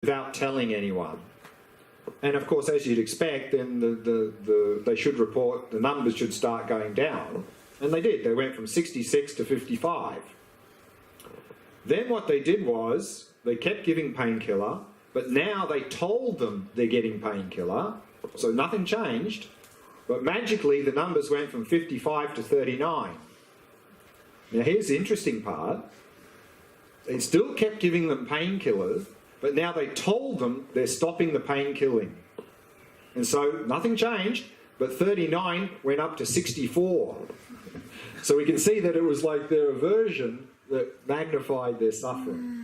without telling anyone. And of course, as you'd expect, then they should report, the numbers should start going down. And they did. They went from 66 to 55. Then what they did was, they kept giving painkiller, but now they told them they're getting painkiller, so nothing changed, but magically the numbers went from 55 to 39. Now here's the interesting part. They still kept giving them painkillers, but now they told them they're stopping the pain killing. And so nothing changed, but 39 went up to 64. So we can see that it was like their aversion that magnified their suffering.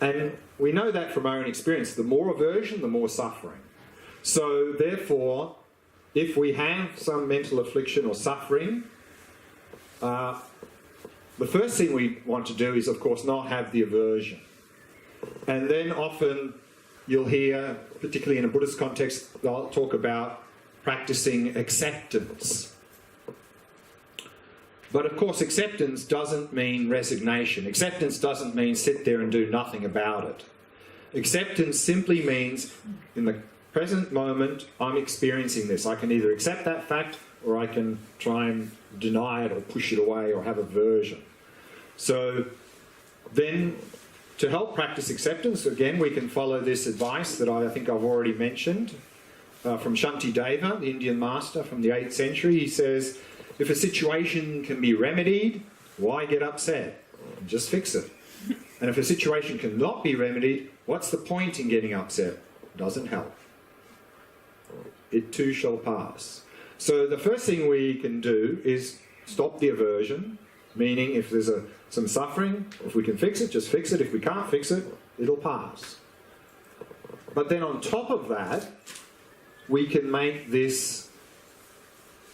And we know that from our own experience. The more aversion, the more suffering. So therefore, if we have some mental affliction or suffering, the first thing we want to do is, of course, not have the aversion. And then often you'll hear, particularly in a Buddhist context, they'll talk about practicing acceptance. But of course, acceptance doesn't mean resignation. Acceptance doesn't mean sit there and do nothing about it. Acceptance simply means, in the present moment, I'm experiencing this. I can either accept that fact, or I can try and deny it or push it away or have aversion. So then, to help practice acceptance, again, we can follow this advice that I think I've already mentioned from Shantideva, the Indian master from the 8th century. He says, if a situation can be remedied, why get upset? Just fix it. And if a situation cannot be remedied, what's the point in getting upset? It doesn't help. It too shall pass. So the first thing we can do is stop the aversion, meaning if there's some suffering, if we can fix it, just fix it. If we can't fix it, it'll pass. But then on top of that, we can make this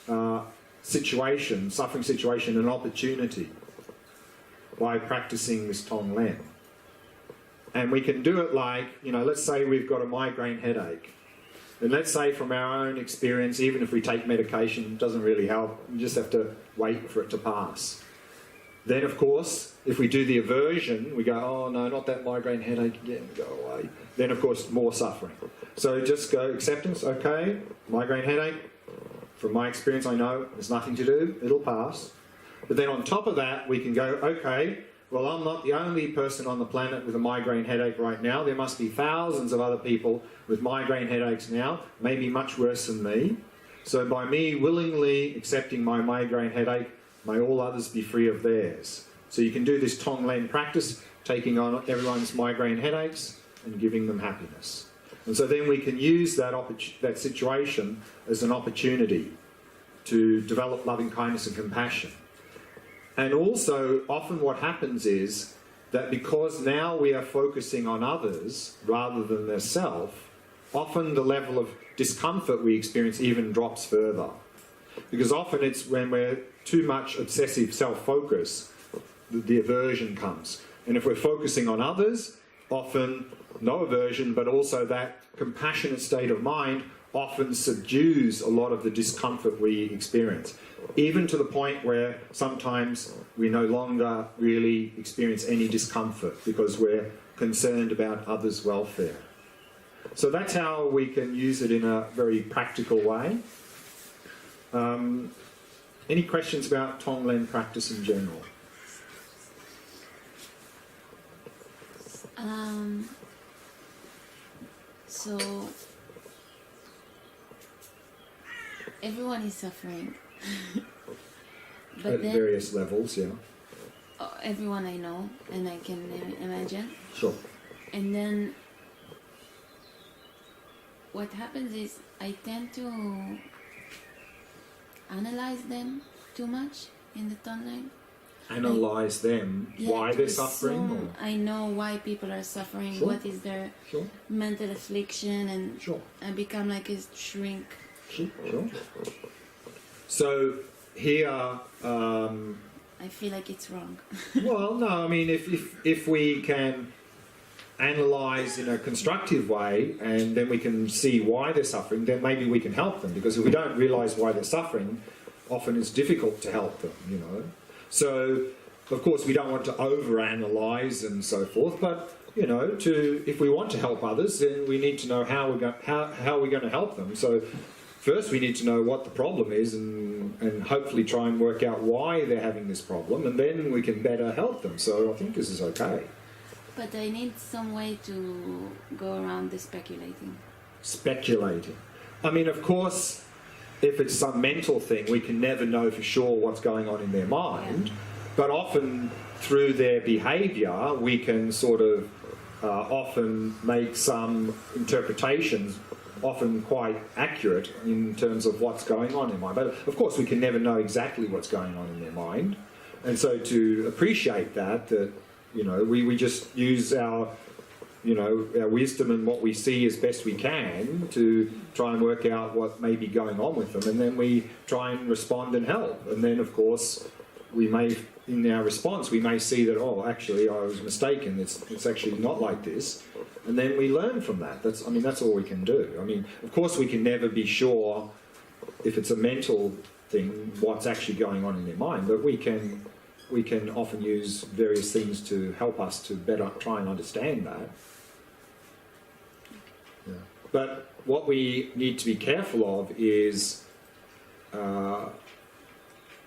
suffering situation, an opportunity by practicing this Tonglen. And we can do it like, let's say we've got a migraine headache. And let's say from our own experience, even if we take medication, it doesn't really help. You just have to wait for it to pass. Then, of course, if we do the aversion, we go, oh no, not that migraine headache again, go away. Then, of course, more suffering. So just go acceptance, okay, migraine headache. From my experience, I know there's nothing to do, it'll pass. But then on top of that, we can go, okay, well, I'm not the only person on the planet with a migraine headache right now. There must be thousands of other people with migraine headaches now, maybe much worse than me. So by me willingly accepting my migraine headache, may all others be free of theirs. So you can do this Tonglen practice, taking on everyone's migraine headaches and giving them happiness. And so then we can use that situation as an opportunity to develop loving kindness and compassion. And also, often what happens is that because now we are focusing on others rather than their self, often the level of discomfort we experience even drops further. Because often it's when we're too much obsessive self-focus, the aversion comes. And if we're focusing on others, often no aversion, but also that compassionate state of mind often subdues a lot of the discomfort we experience, even to the point where sometimes we no longer really experience any discomfort because we're concerned about others' welfare. So that's how we can use it in a very practical way. Any questions about Tonglen practice in general? So everyone is suffering. But at various levels, yeah. Everyone I know, and I can imagine. Sure. And then what happens is I tend to analyze them too much in the Tonglen. Analyze them, why they're suffering? Or? I know why people are suffering, Sure. what is their Sure. mental affliction, and Sure. I become like a shrink. Sure. So here, I feel like it's wrong. well, no, I mean, if we can analyse in a constructive way, and then we can see why they're suffering, then maybe we can help them. Because if we don't realise why they're suffering, often it's difficult to help them, So, of course, we don't want to overanalyse and so forth, but you know, if we want to help others, then we need to know how we're going to help them. So first we need to know what the problem is and hopefully try and work out why they're having this problem, and then we can better help them. So I think this is okay. But I need some way to go around the speculating. Speculating. I mean, of course, if it's some mental thing, we can never know for sure what's going on in their mind. But often through their behaviour, we can sort of often make some interpretations, often quite accurate in terms of what's going on in mind. But of course, we can never know exactly what's going on in their mind. And so to appreciate that you know, we just use our, you know, our wisdom and what we see as best we can to try and work out what may be going on with them, and then we try and respond and help. And then, of course, we may, in our response, we may see that, oh, actually, I was mistaken. It's actually not like this, and then we learn from that. I mean, that's all we can do. I mean, of course, we can never be sure if it's a mental thing what's actually going on in their mind, but we can often use various things to help us to better try and understand that. Yeah. But what we need to be careful of is,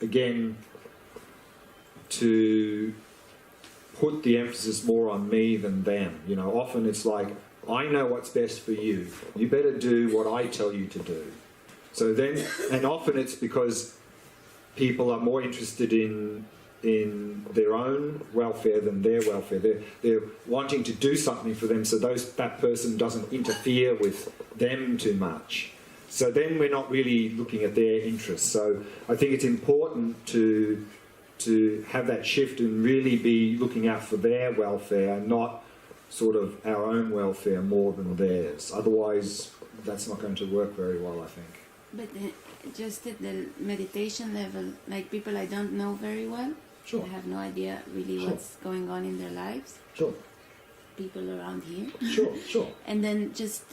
again, to put the emphasis more on me than them. You know, often it's like, I know what's best for you. You better do what I tell you to do. So then, and often it's because people are more interested in their own welfare than their welfare. They're wanting to do something for them so that person doesn't interfere with them too much. So then we're not really looking at their interests. So I think it's important to have that shift and really be looking out for their welfare and not sort of our own welfare more than theirs. Otherwise, that's not going to work very well, I think. But just at the meditation level, like people I don't know very well, sure. I have no idea really Sure. what's going on in their lives. Sure. People around here. Sure, sure. And then just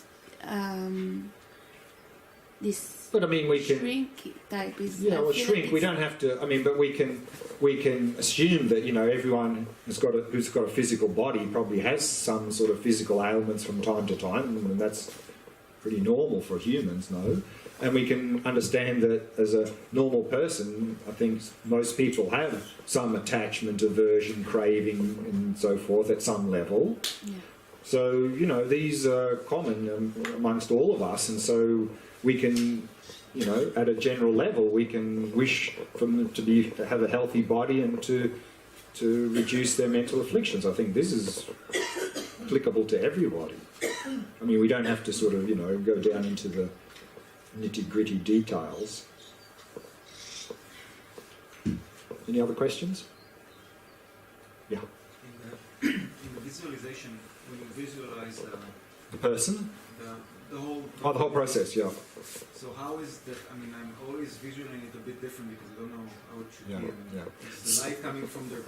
this But I mean, we can shrink type is... Yeah, I well, feel shrink. like We it's- don't have to. I mean, but we can assume that, you know, everyone who's got a physical body probably has some sort of physical ailments from time to time, and that's pretty normal for humans, no? And we can understand that as a normal person, I think most people have some attachment, aversion, craving, and so forth at some level. Yeah. So, you know, these are common amongst all of us, and so we can, you know, at a general level, we can wish for them to have a healthy body and to reduce their mental afflictions. I think this is applicable to everybody. I mean, we don't have to sort of, you know, go down into the nitty-gritty details. Any other questions? Yeah. In the visualization, when you visualize The person? the whole... Oh, the whole process, yeah. So how is that? I mean, I'm always visualizing it a bit different because I don't know how it should Yeah, be. yeah. Is the light coming from their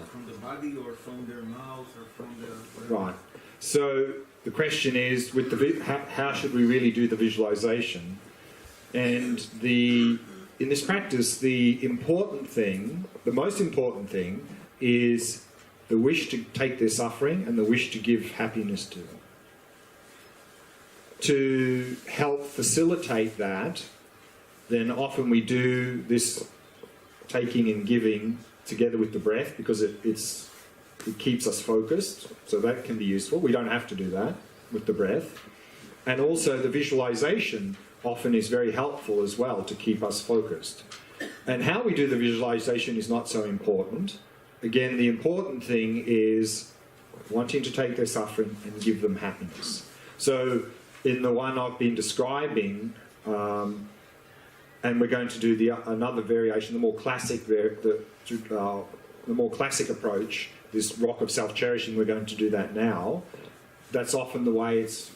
from the body or from their mouth or from the... whatever? Right. So the question is, with how should we really do the visualization? And in this practice, the most important thing, is the wish to take their suffering and the wish to give happiness to them. To help facilitate that, then often we do this taking and giving together with the breath, because it keeps us focused, so that can be useful. We don't have to do that with the breath. And also the visualization often is very helpful as well to keep us focused. And how we do the visualization is not so important. Again, the important thing is wanting to take their suffering and give them happiness. So in the one I've been describing, and we're going to do another variation, the more classic approach, this rock of self-cherishing, we're going to do that now. That's often the way it's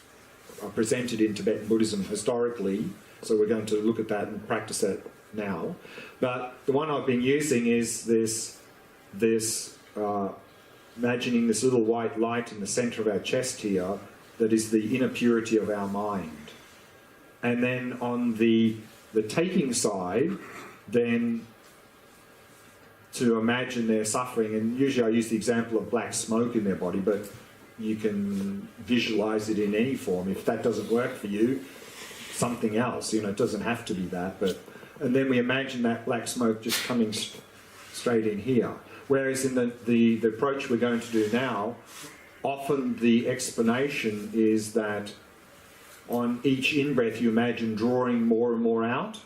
presented in Tibetan Buddhism historically, so we're going to look at that and practice that now. But the one I've been using is this imagining this little white light in the centre of our chest here, that is the inner purity of our mind. And then on the taking side, then to imagine their suffering, and usually I use the example of black smoke in their body, but you can visualize it in any form. If that doesn't work for you, something else. You know, it doesn't have to be that. But and then we imagine that black smoke just coming straight in here. Whereas in the approach we're going to do now, often the explanation is that on each in-breath you imagine drawing more and more out,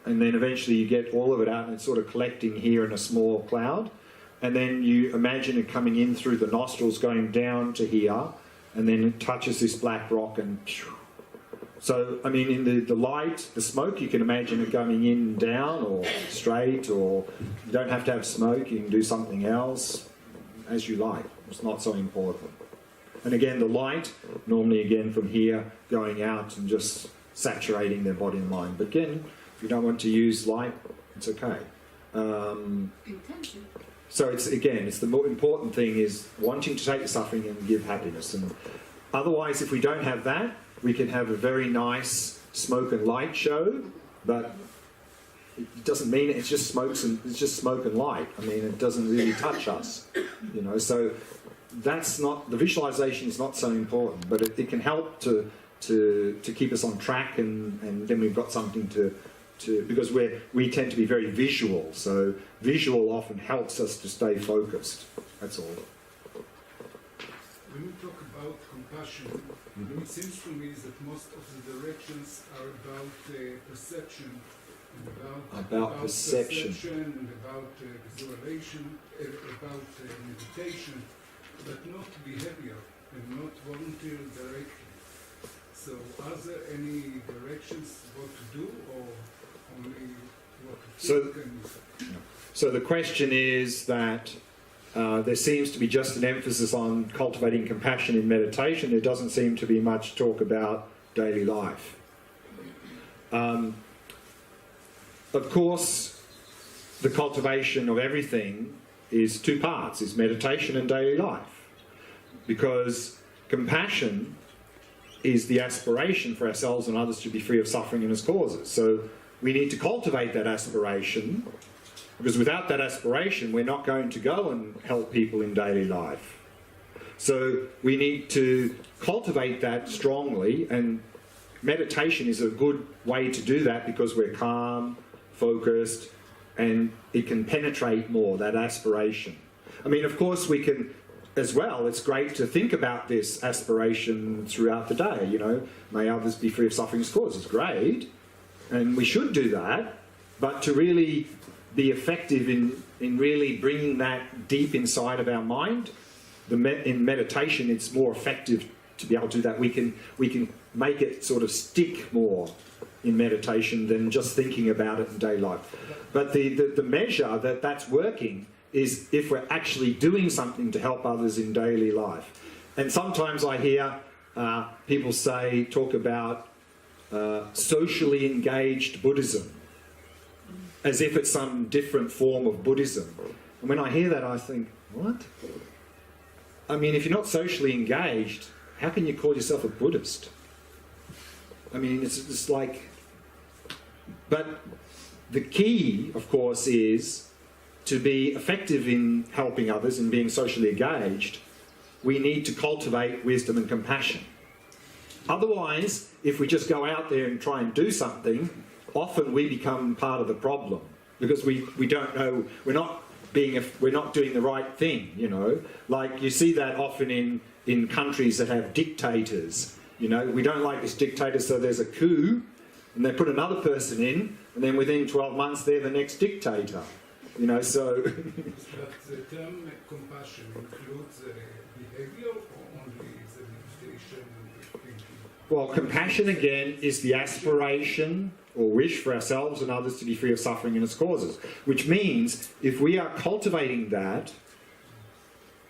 and then eventually you get all of it out and it's sort of collecting here in a small cloud, and then you imagine it coming in through the nostrils, going down to here, and then it touches this black rock and... So, I mean, in the light, the smoke, you can imagine it going in and down or straight, or you don't have to have smoke, you can do something else as you like. It's not so important. And again, the light, normally again from here, going out and just saturating their body and mind. But again, if you don't want to use light, it's okay. Intention. So it's, again, it's the more important thing is wanting to take the suffering and give happiness. And otherwise, if we don't have that, we can have a very nice smoke and light show, but it doesn't mean it's just smoke and light. I mean, it doesn't really touch us, you know. So that's not, the visualization is not so important, but it can help to keep us on track, and then we've got something to because we tend to be very visual, so visual often helps us to stay focused. That's all. When you talk about compassion, it seems to me that most of the directions are about perception, and about perception, and about visualization, about meditation, but not behavior and not voluntary direction. So are there any directions what to do, or only what to think? So the question is that there seems to be just an emphasis on cultivating compassion in meditation. There doesn't seem to be much talk about daily life. Of course, the cultivation of everything is two parts, is meditation and daily life. Because compassion is the aspiration for ourselves and others to be free of suffering and its causes. So we need to cultivate that aspiration, because without that aspiration, we're not going to go and help people in daily life. So we need to cultivate that strongly, and meditation is a good way to do that because we're calm, focused, and it can penetrate more, that aspiration. I mean, of course, we can, as well, it's great to think about this aspiration throughout the day, you know, may others be free of suffering's cause. It's great, and we should do that, but to really be effective in really bringing that deep inside of our mind, in meditation it's more effective to be able to do that. We can make it sort of stick more in meditation than just thinking about it in daily life. But the measure that that's working is if we're actually doing something to help others in daily life. And sometimes I hear people talk about socially engaged Buddhism, as if it's some different form of Buddhism. And when I hear that, I think, what? I mean, if you're not socially engaged, how can you call yourself a Buddhist? I mean, it's like... But the key, of course, is to be effective in helping others and being socially engaged, we need to cultivate wisdom and compassion. Otherwise, if we just go out there and try and do something, often we become part of the problem, because we don't know, we're not doing the right thing, you know. Like you see that often in countries that have dictators, you know. We don't like this dictator, so there's a coup, and they put another person in, and then within 12 months they're the next dictator, you know. So But the term compassion includes behavior, or only the meditation and the thinking? well, compassion again is the aspiration or wish for ourselves and others to be free of suffering and its causes. Which means, if we are cultivating that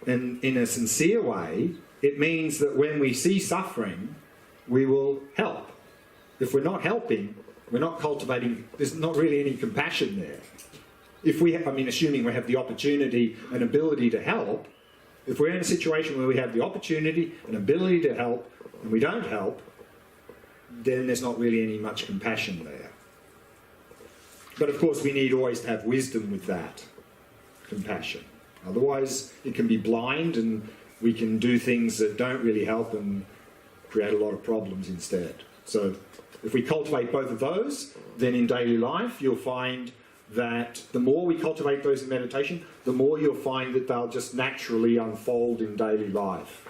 in a sincere way, it means that when we see suffering, we will help. If we're not helping, we're not cultivating, there's not really any compassion there. If we have, I mean, assuming we have the opportunity and ability to help, if we're in a situation where we have the opportunity and ability to help, and we don't help, then there's not really any much compassion there. But of course we need always to have wisdom with that compassion. Otherwise it can be blind and we can do things that don't really help and create a lot of problems instead. So if we cultivate both of those, then in daily life you'll find that the more we cultivate those in meditation, the more you'll find that they'll just naturally unfold in daily life.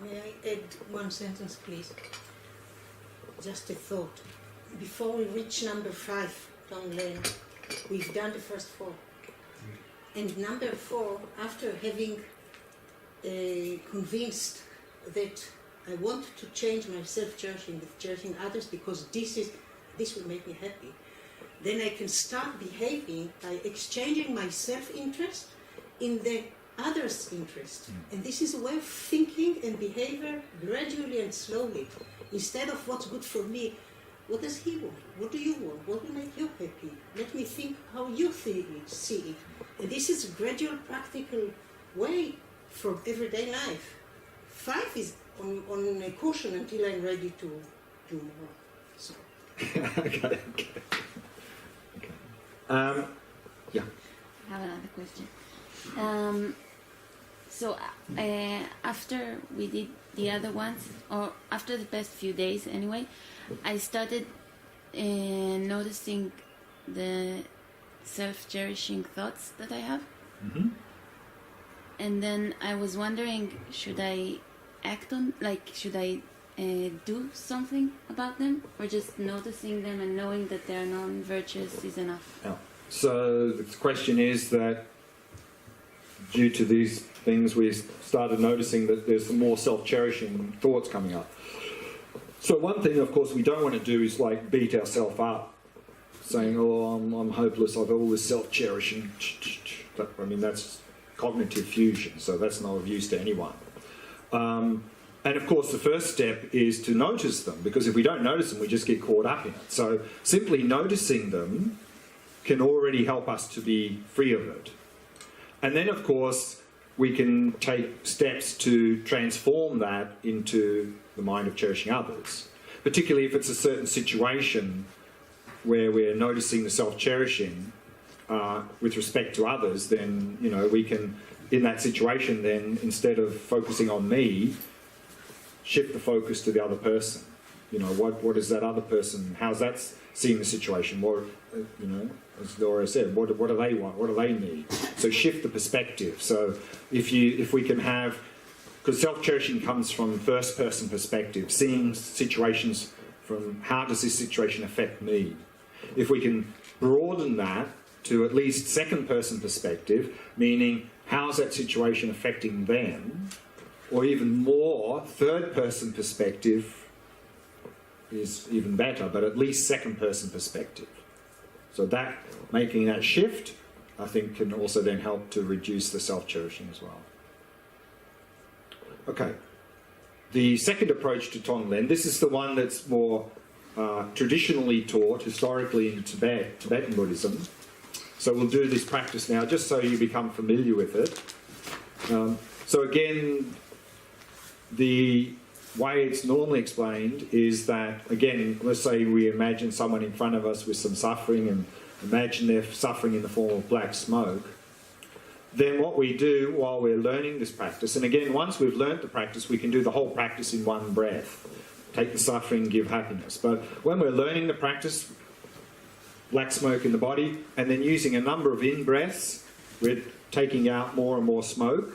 May I add one sentence, please? Just a thought. Before we reach number 5, Glen, we've done the first 4. And number 4, after having convinced that I want to change my self-cherishing with cherishing others because this will make me happy, then I can start behaving by exchanging my self-interest in the other's interest. And this is a way of thinking and behavior gradually and slowly. Instead of what's good for me, what does he want? What do you want? What will make you happy? Let me think how you see it. And this is a gradual, practical way from everyday life. 5 is on a cushion until I'm ready to do more. So. Okay. Yeah. I have another question. So after we did the other ones, or after the past few days anyway, I started noticing the self-cherishing thoughts that I have. Mm-hmm. And then I was wondering, should I act on, should I do something about them, or just noticing them and knowing that they are non-virtuous is enough? Yeah. So the question is that due to these things, we started noticing that there's some more self-cherishing thoughts coming up. So one thing, of course, we don't want to do is like beat ourselves up, saying, "Oh, I'm hopeless. I've always self-cherishing." I mean, that's cognitive fusion, so that's not of use to anyone. And of course, the first step is to notice them, because if we don't notice them, we just get caught up in it. So simply noticing them can already help us to be free of it. And then, of course, we can take steps to transform that into the mind of cherishing others, particularly if it's a certain situation where we're noticing the self-cherishing with respect to others. Then, you know, we can, in that situation, then instead of focusing on me, shift the focus to the other person. You know, what is that other person, how's that seeing the situation? What, you know, as Laura said, what do they want? What do they need? So shift the perspective. So if we can have, because self-cherishing comes from first-person perspective, seeing situations from how does this situation affect me? If we can broaden that to at least second-person perspective, meaning how's that situation affecting them? Or even more, third-person perspective is even better, but at least second-person perspective. So that, making that shift, I think can also then help to reduce the self-cherishing as well. Okay. The second approach to Tonglen, this is the one that's more traditionally taught, historically in Tibetan Buddhism. So we'll do this practice now, just so you become familiar with it. So again, the way it's normally explained is that, again, let's say we imagine someone in front of us with some suffering, and imagine they're suffering in the form of black smoke. Then what we do while we're learning this practice, and again, once we've learnt the practice, we can do the whole practice in one breath. Take the suffering, give happiness. But when we're learning the practice, black smoke in the body, and then using a number of in-breaths, we're taking out more and more smoke,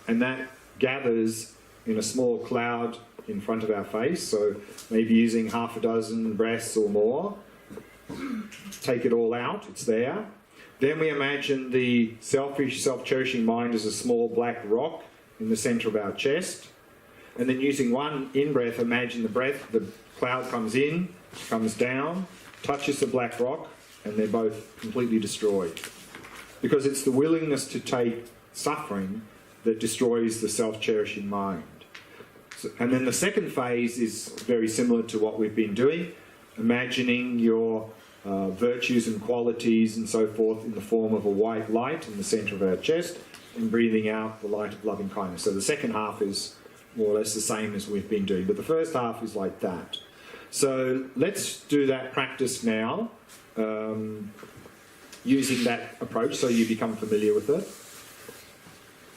and that gathers in a small cloud in front of our face, so maybe using half a dozen breaths or more. Take it all out, it's there. Then we imagine the selfish, self-cherishing mind as a small black rock in the centre of our chest. And then using one in-breath, imagine the cloud comes in, comes down, touches the black rock, and they're both completely destroyed. Because it's the willingness to take suffering that destroys the self-cherishing mind. And then the second phase is very similar to what we've been doing, imagining your virtues and qualities and so forth in the form of a white light in the centre of our chest, and breathing out the light of loving kindness. So the second half is more or less the same as we've been doing, but the first half is like that. So let's do that practice now, using that approach so you become familiar with it.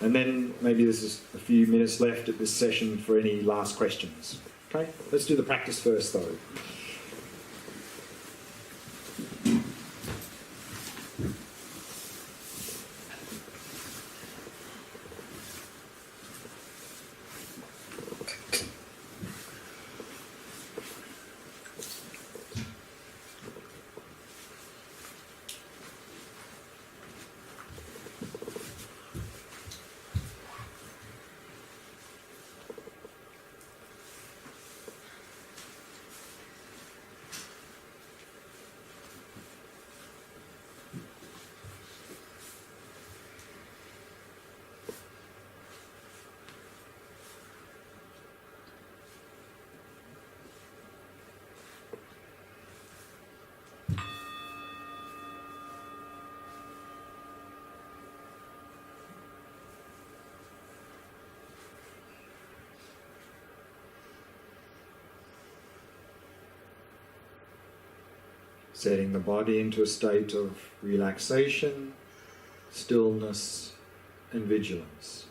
And then maybe there's a few minutes left at this session for any last questions. Okay, let's do the practice first though. Setting the body into a state of relaxation, stillness, and vigilance.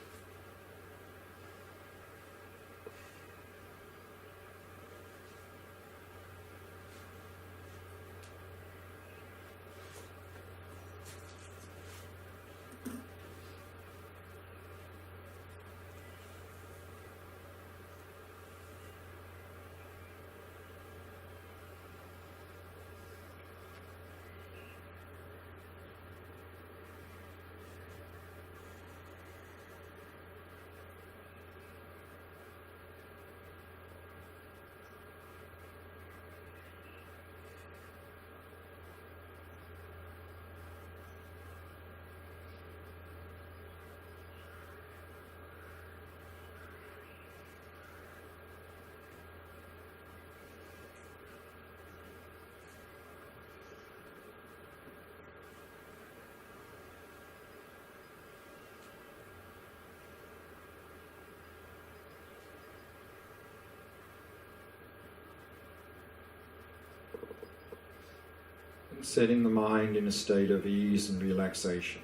Setting the mind in a state of ease and relaxation.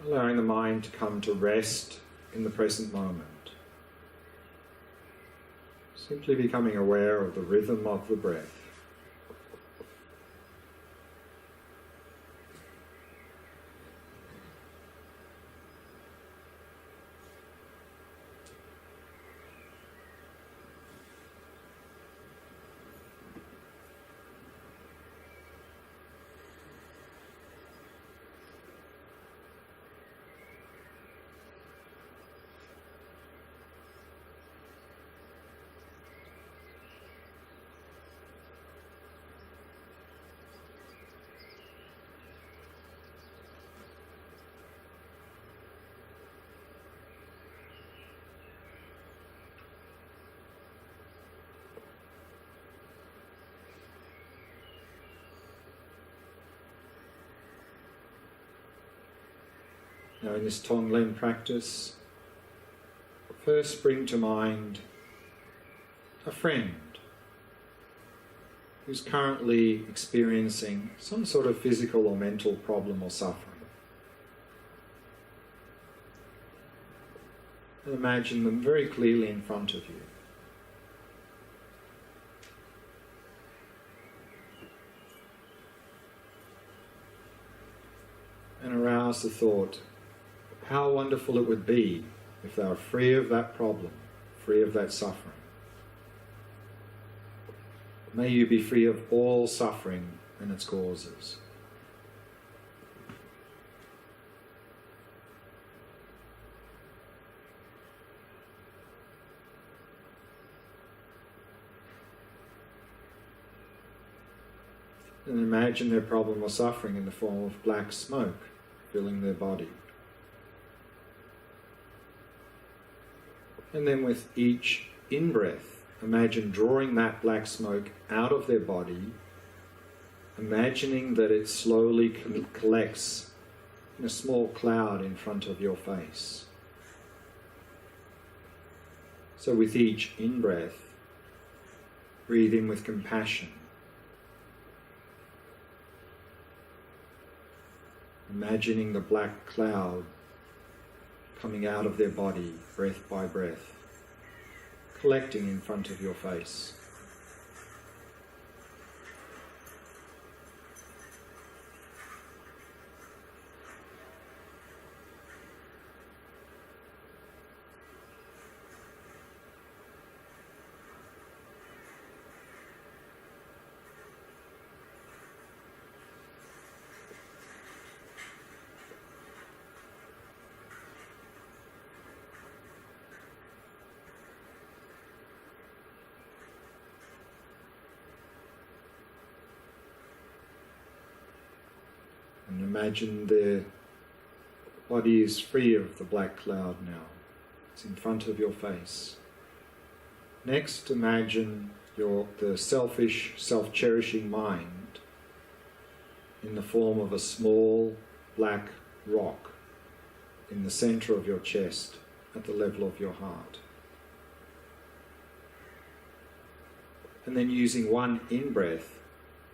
Allowing the mind to come to rest in the present moment. Simply becoming aware of the rhythm of the breath. Now in this Tonglen practice, first bring to mind a friend who's currently experiencing some sort of physical or mental problem or suffering. And imagine them very clearly in front of you. And arouse the thought, how wonderful it would be if they were free of that problem, free of that suffering. May you be free of all suffering and its causes. And imagine their problem or suffering in the form of black smoke filling their body. And then with each in-breath, imagine drawing that black smoke out of their body, imagining that it slowly collects in a small cloud in front of your face. So with each in-breath, breathe in with compassion. imagining the black cloud coming out of their body, breath by breath, collecting in front of your face. And imagine their body is free of the black cloud now. It's in front of your face. Next, imagine the selfish, self-cherishing mind in the form of a small black rock in the center of your chest at the level of your heart. And then using one in-breath,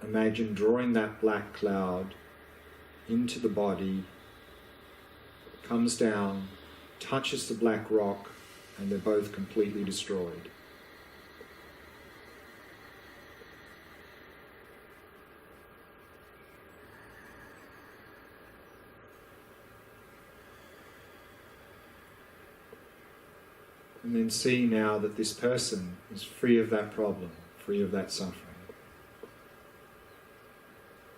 imagine drawing that black cloud into the body, comes down, touches the black rock, and they're both completely destroyed. And then see now that this person is free of that problem, free of that suffering.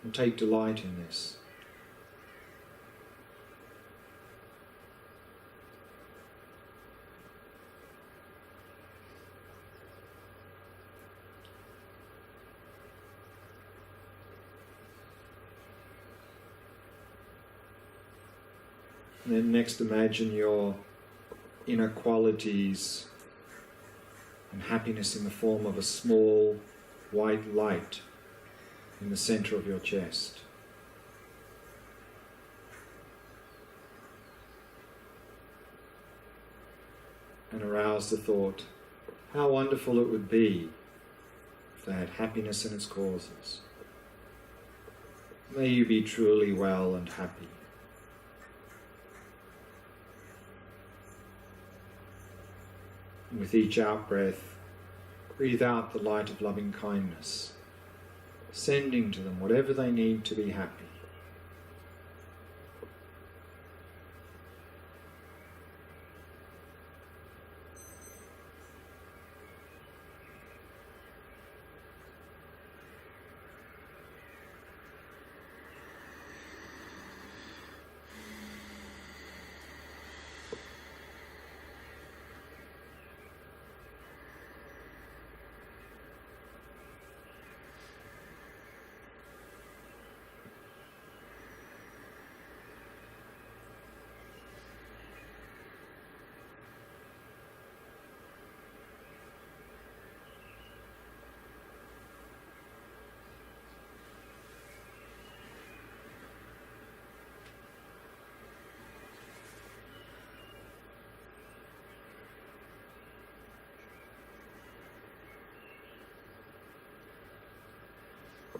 And take delight in this. And then next imagine your inner qualities and happiness in the form of a small white light in the center of your chest. And arouse the thought, how wonderful it would be if they had happiness in its causes. May you be truly well and happy. And with each out-breath, breathe out the light of loving kindness, sending to them whatever they need to be happy.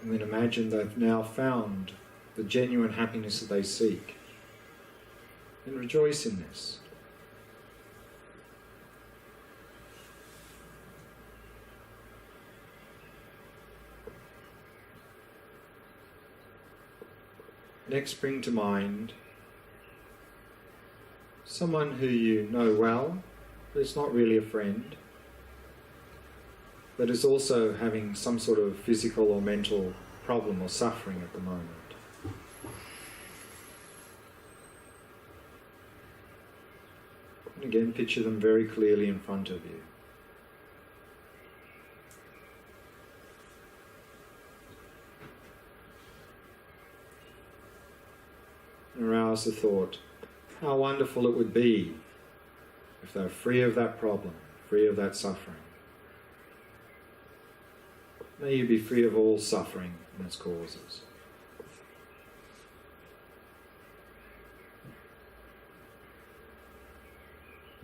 And then imagine they've now found the genuine happiness that they seek. And rejoice in this. Next, bring to mind someone who you know well, but is not really a friend, but is also having some sort of physical or mental problem or suffering at the moment. And again, picture them very clearly in front of you. And arouse the thought, how wonderful it would be if they were free of that problem, free of that suffering. May you be free of all suffering and its causes.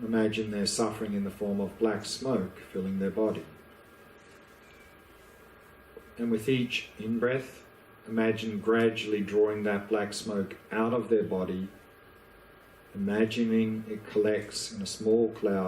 Imagine their suffering in the form of black smoke filling their body. And with each in-breath, imagine gradually drawing that black smoke out of their body, imagining it collects in a small cloud